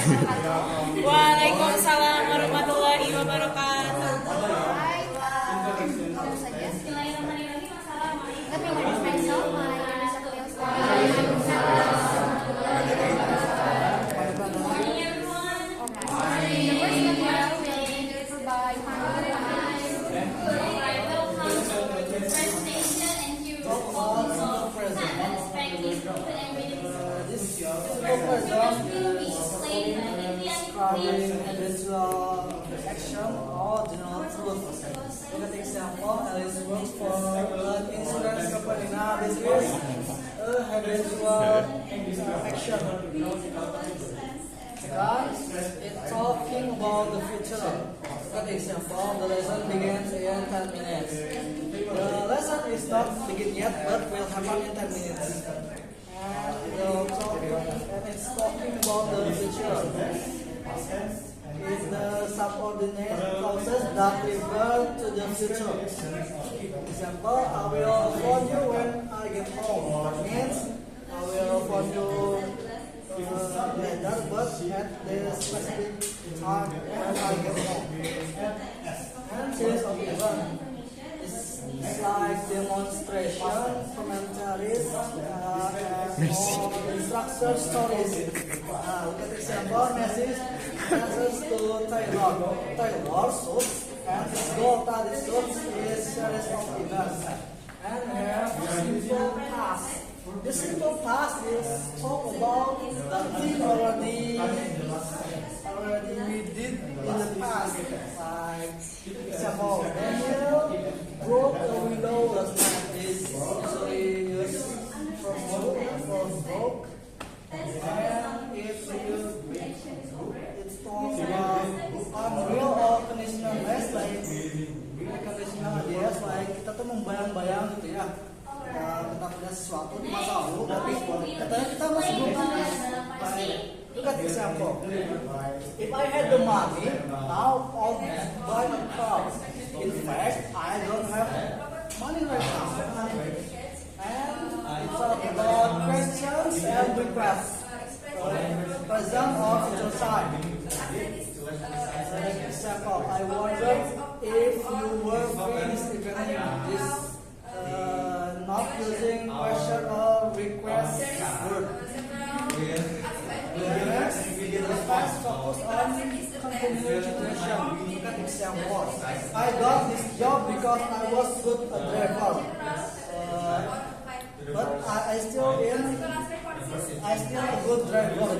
Waalaikumsalam warahmatullahi wabarakatuh. Baru saja. Tapi yang lebih spesial, habitual action or general truth. Look at the example, Alice works for an insurance company. Now this is a habitual action. Second, it's talking about the future. Look at the example, the lesson begins in 10 minutes. The lesson is not begin yet, but will happen in 10 minutes. And it's talking about the future. Is the subordinate clauses that refer to the future. Example, I will phone you when I get home. That means I will phone you later, but at the specific time when I get home. And series of events. It's like demonstration, commentaries, and instruction stories. Look at example, message answers to Taylor suits, and his goal this suit is series of events. And we have simple task. The simple task is talk about the thing already we did in the past. Like example, Daniel broke the window last night. Is usually used for broke. And it's talks about unreal or conditional based, like conditional ideas, like kita tuh membayang-bayang gitu ya. Kita punya sesuatu di masa lalu, tapi katanya kita masih belum punya. Look at example. If I had the money, now I'll buy a car. In fact, I don't have money right now. And it's about questions and requests. Present or future time. Example, I wonder if you were finished evening this not using question or request word. Next, let's focus on continuing situation. Look at example. I got this job because I was good a driver. But I still a good driver.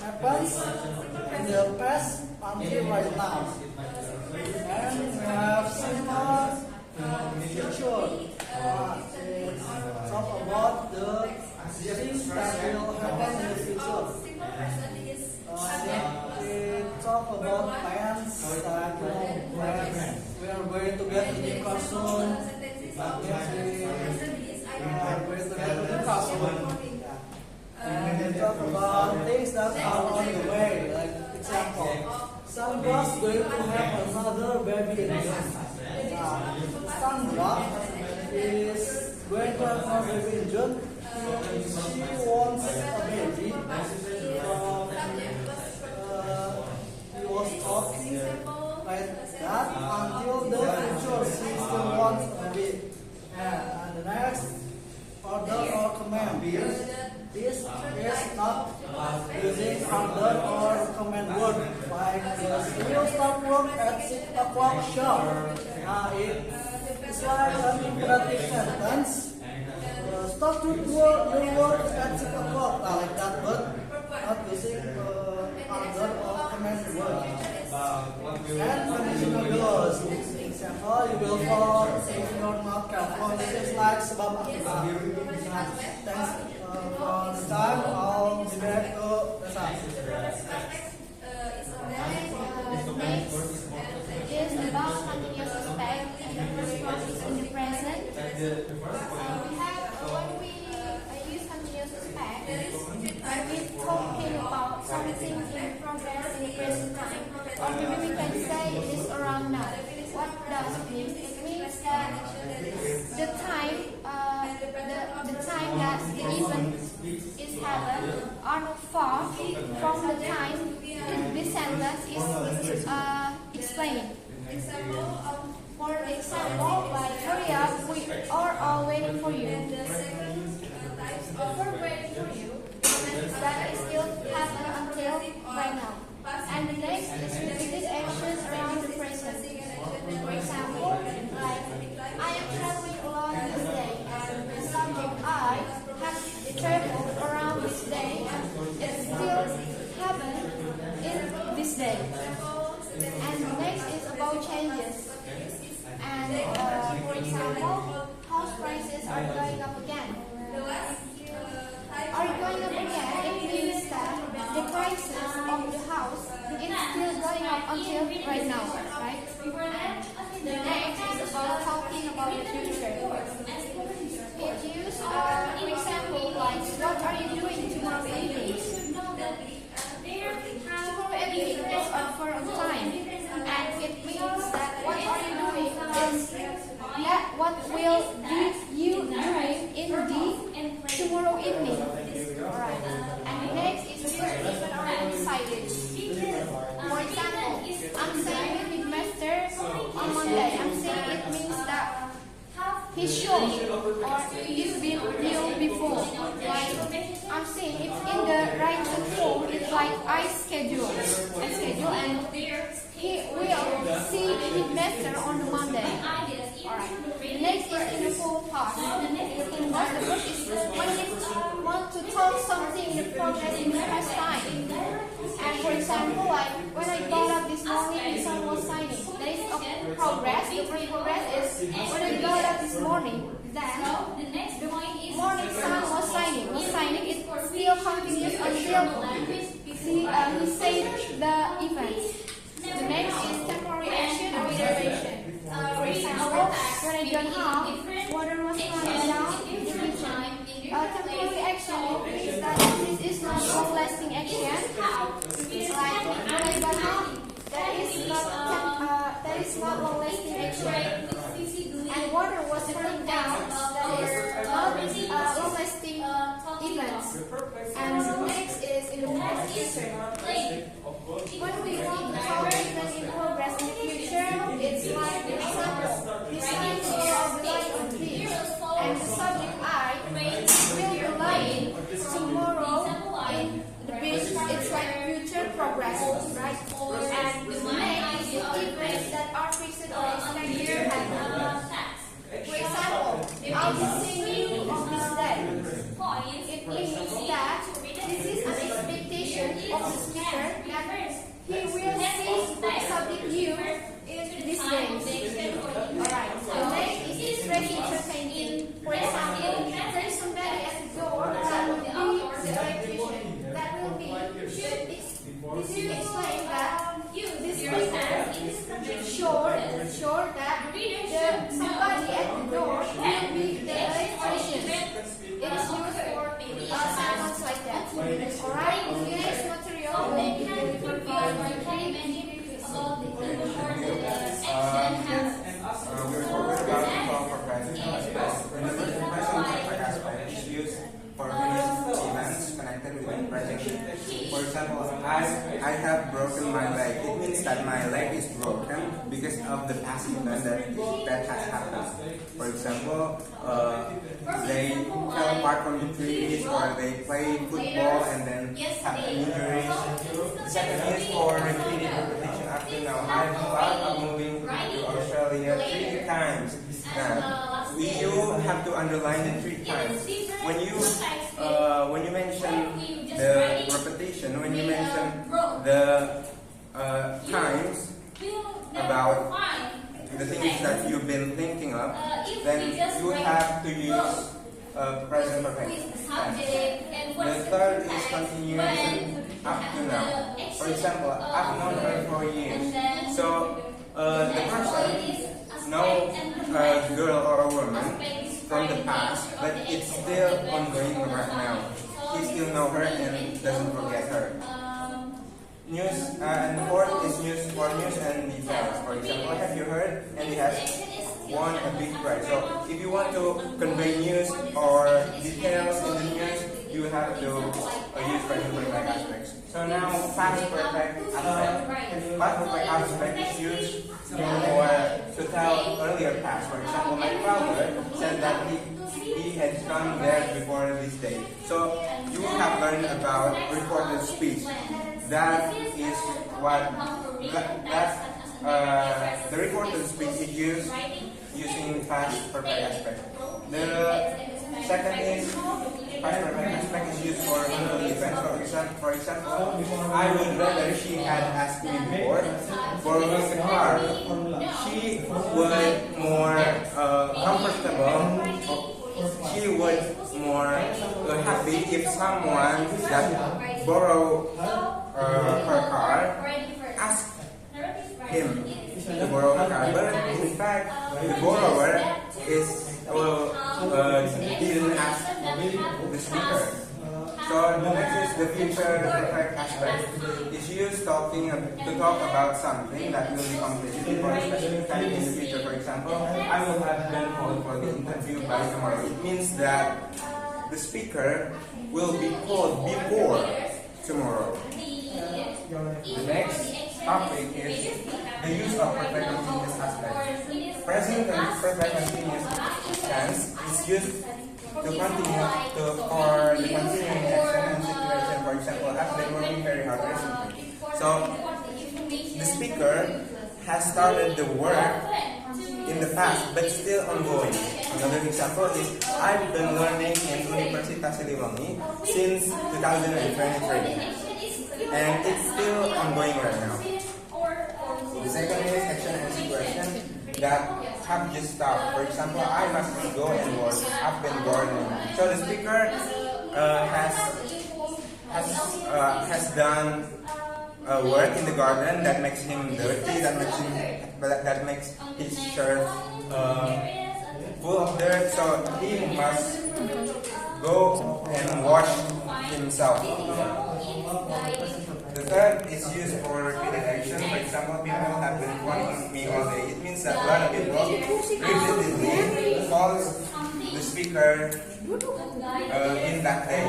Happens in the past until right now. And we have simple future. Talk about the things that will happen in the future. We talk about plans that we are going to get a new car soon. And we talk about things that are on the way, like example, Sandra is going to have another baby in June. Sandra is going to have another baby in June. She wants a baby. He was talking like that until the future. She still wants a baby. And the next order or command. This is not using order or command word. Like we will start work at 6 o'clock sharp. It's like an imperative sentence. Start to your work at 6 o'clock. Like that, but not using order or command word. And conditional clause. Example, you will fall if you're not careful. This is like sebab akibat. Thanks for the time. I'll be back to the side. Next is about continuous aspect. The first one is in the present. We have when we use continuous aspect, we're talking about something in progress in the present time. Or maybe we can say it is around now. What does it mean? It means that the time that the event is happened are not far, from the time this sentence is explained. For example, like hurry up, we are all waiting for you. For waiting for you, that is still happening until right now. And the next is repeated actions around the present. For example, like I am traveling along this day, and the subject I have traveled around this day, and it still happened in this day. And the next is about changes. And for example, house prices are going up again. Are going up again? It means that the prices of the house is still going up until right now, right? And the next is about talking about the future. It use, for example, like what are you doing tomorrow evening? Tomorrow evening is for a time, and it means that what are you doing is that what will you doing in the tomorrow evening. Alright. And next is the statement or undecided. For example, I'm saying with master on Monday. I'm saying it means that he's sure or he's been knew before. Like I'm saying it's in the right form. It's like I schedule and he will see his master on the Monday. Alright. The next is in the full past. In what the first is when you want to talk something in the progress in the past time. And for example, like when I got up this morning, the sun was shining. That is a progress. The first progress is when I got up this morning. Then the morning sun was shining. It still continues until he said the event. The next is temporary action or derivation. For example, when I got home, water was running down in the kitchen. Temporary action means that this is not long-lasting action. Like when I got home, that is not long-lasting action. And water was running down, that is not long-lasting events. And the next is in the past future. When we want to talk events in progress in the future, it's like the example. This time here I'll be lying on the beach, and the subject I will be lying tomorrow in the beach. It's like future progress, right? And the next is the events that are present or expected to happen. For example, I'll be seeing you on this day. It means that this is an expectation of the speaker that he will see the subject you in this day. Alright, the next is expressing entertaining. For example, there is somebody at the door that will be the electrician. That will be, this is explain that this speaker is sure that somebody at the door will be the electrician. It is used for sounds like that. Alright, the next material will be delivered by my team and we're about to talk for present aspect. When the present perfect aspect is used for various events connected with the present. For example, I have broken my leg. It means that my leg is broken because of the past event that has happened. For example, they fell apart from the trees, or they play football and then have an injury. The second is for repeated repetition up to now. I've thought of moving to Australia 3 times. Now, you have to underline the 3 times. When you mention the repetition, when you mention the times about the things that you've been thinking of, then you have to use present perfect tense. The third is continuation up to now. For example, I've known her for years. So the person knows a girl or a woman from the past, but it's still ongoing right now. He still knows her and doesn't forget her. News, and the fourth is news for news and details. For example, have you heard? And he has won a big prize. So if you want to convey news or details in the news, you have to use present perfect aspects. So now past perfect aspect. Past perfect aspect is used to tell earlier past. For example, my father said that he had come there before this day. So you have learned about reported speech. That is what the reported speech is used using past perfect aspect. The second is past perfect aspect is used for ongoing events. For example, I would rather she had asked me before borrowing the car. She would more comfortable. She would more happy if someone that borrow her car asked him to borrow her car. But in fact, the borrower didn't ask the speaker. So the next is the future perfect aspect. It's used to talk about something that will be completed for a specific time in the future. For example, I will have been called for the interview by tomorrow. It means that the speaker will be called before tomorrow. The next topic is the use of perfect continuous aspect. Present and perfect continuous tense is used to continue for the continuing action and situation. For example, I've been working very hard recently. So the speaker has started the work in the past but still ongoing. Another example is I've been learning in Universitas Siliwangi since 2023 and it's still ongoing right now. The second is action and situation that have just stopped. For example, I must go and work. I've been gardening. So the speaker has done work in the garden that makes him dirty, that makes his shirt full of dirt. So he must go and wash himself. The third is used for repeated action. For example, people have been calling me all day. It means that a lot of people repeatedly calls the speaker in that day.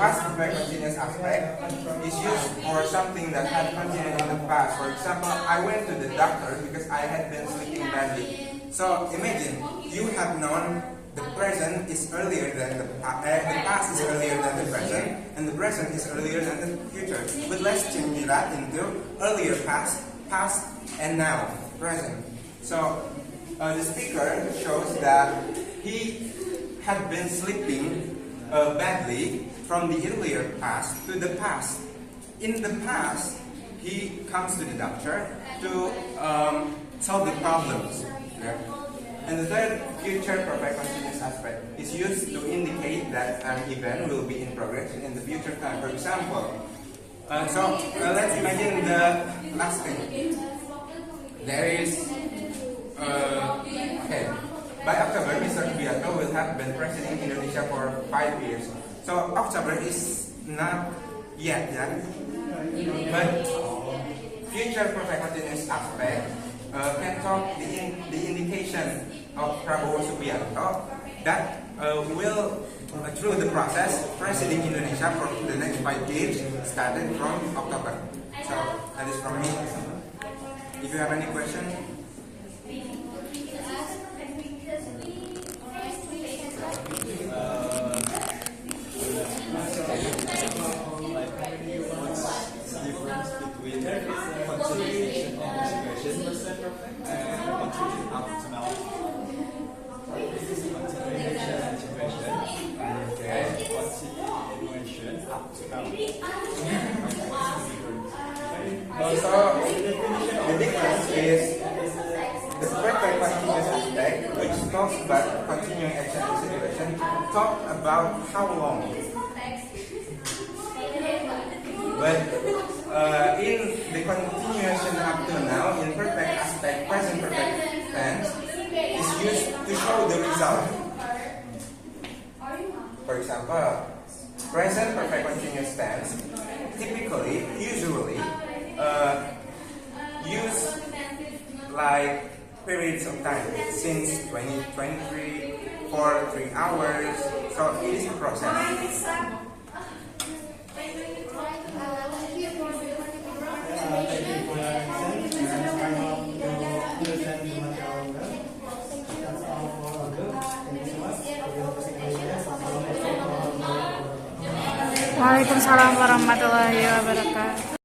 Past perfect continuous aspect is used for something that had continued in the past. For example, I went to the doctor because I had been sleeping badly. So imagine you have known the present is earlier than the past is earlier than the present, and the present is earlier than the future. But let's change that into earlier past, and now present. So the speaker shows that he had been sleeping badly from the earlier past to the past. In the past, he comes to the doctor to solve the problems. Okay? And the third, future perfect continuous aspect, is used to indicate that an event will be in progress in the future time. For example, let's imagine the last thing. There is, okay, by October, Mr. Subianto will have been president in Indonesia for 5 years. So October is not yet, but future perfect continuous aspect can talk the indication of Prabowo Subianto that will, through the process, president Indonesia for the next 5 years, started from October. So that is from me. If you have any question. Also, the difference is the perfect continuous aspect, which talks about continuing action and situation, talk about how long. But in the continuation up to now, in perfect aspect, present perfect tense, is used to show the result. For example, present perfect continuous tense typically, usually, use like periods of time since 2023 for 3 hours. So it is a process. Waalaikumsalam warahmatullahi wabarakatuh.